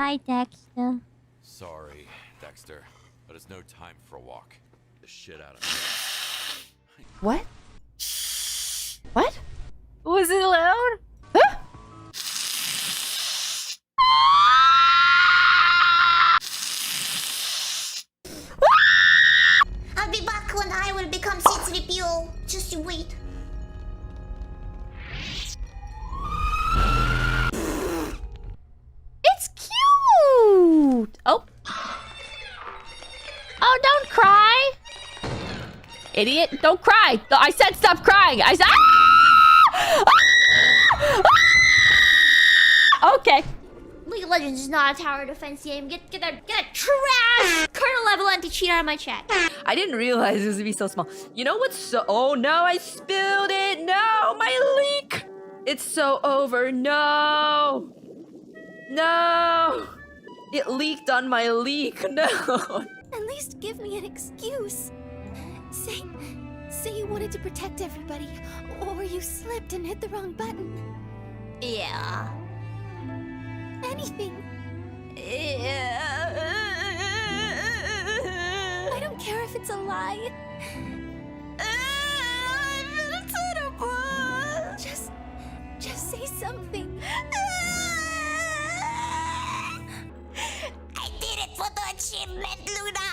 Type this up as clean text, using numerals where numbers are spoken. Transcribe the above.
Hi, Dexter. Sorry, Dexter, but it's no time for a walk. The shit out of me. What? What? Was it loud? Huh? I'll be back when I will become C3PO. Just you wait. It's cute! Oh. Oh, don't cry! Idiot, don't cry! I said stop crying! I said... Ah! Ah! Okay. League of Legends is not a tower defense game. Get that trash kernel level anti-cheat out of my chat. I didn't realize it was gonna be so small. You know what's so... Oh no, I spilled it! No, my leak! It's so over. No! No! It leaked on my leak. No! At least give me an excuse. Say you wanted to protect everybody, or you slipped and hit the wrong button. Yeah. Anything. Yeah. I don't care if it's a lie. I feel terrible. Just say something. I did it for the achievement, Luna.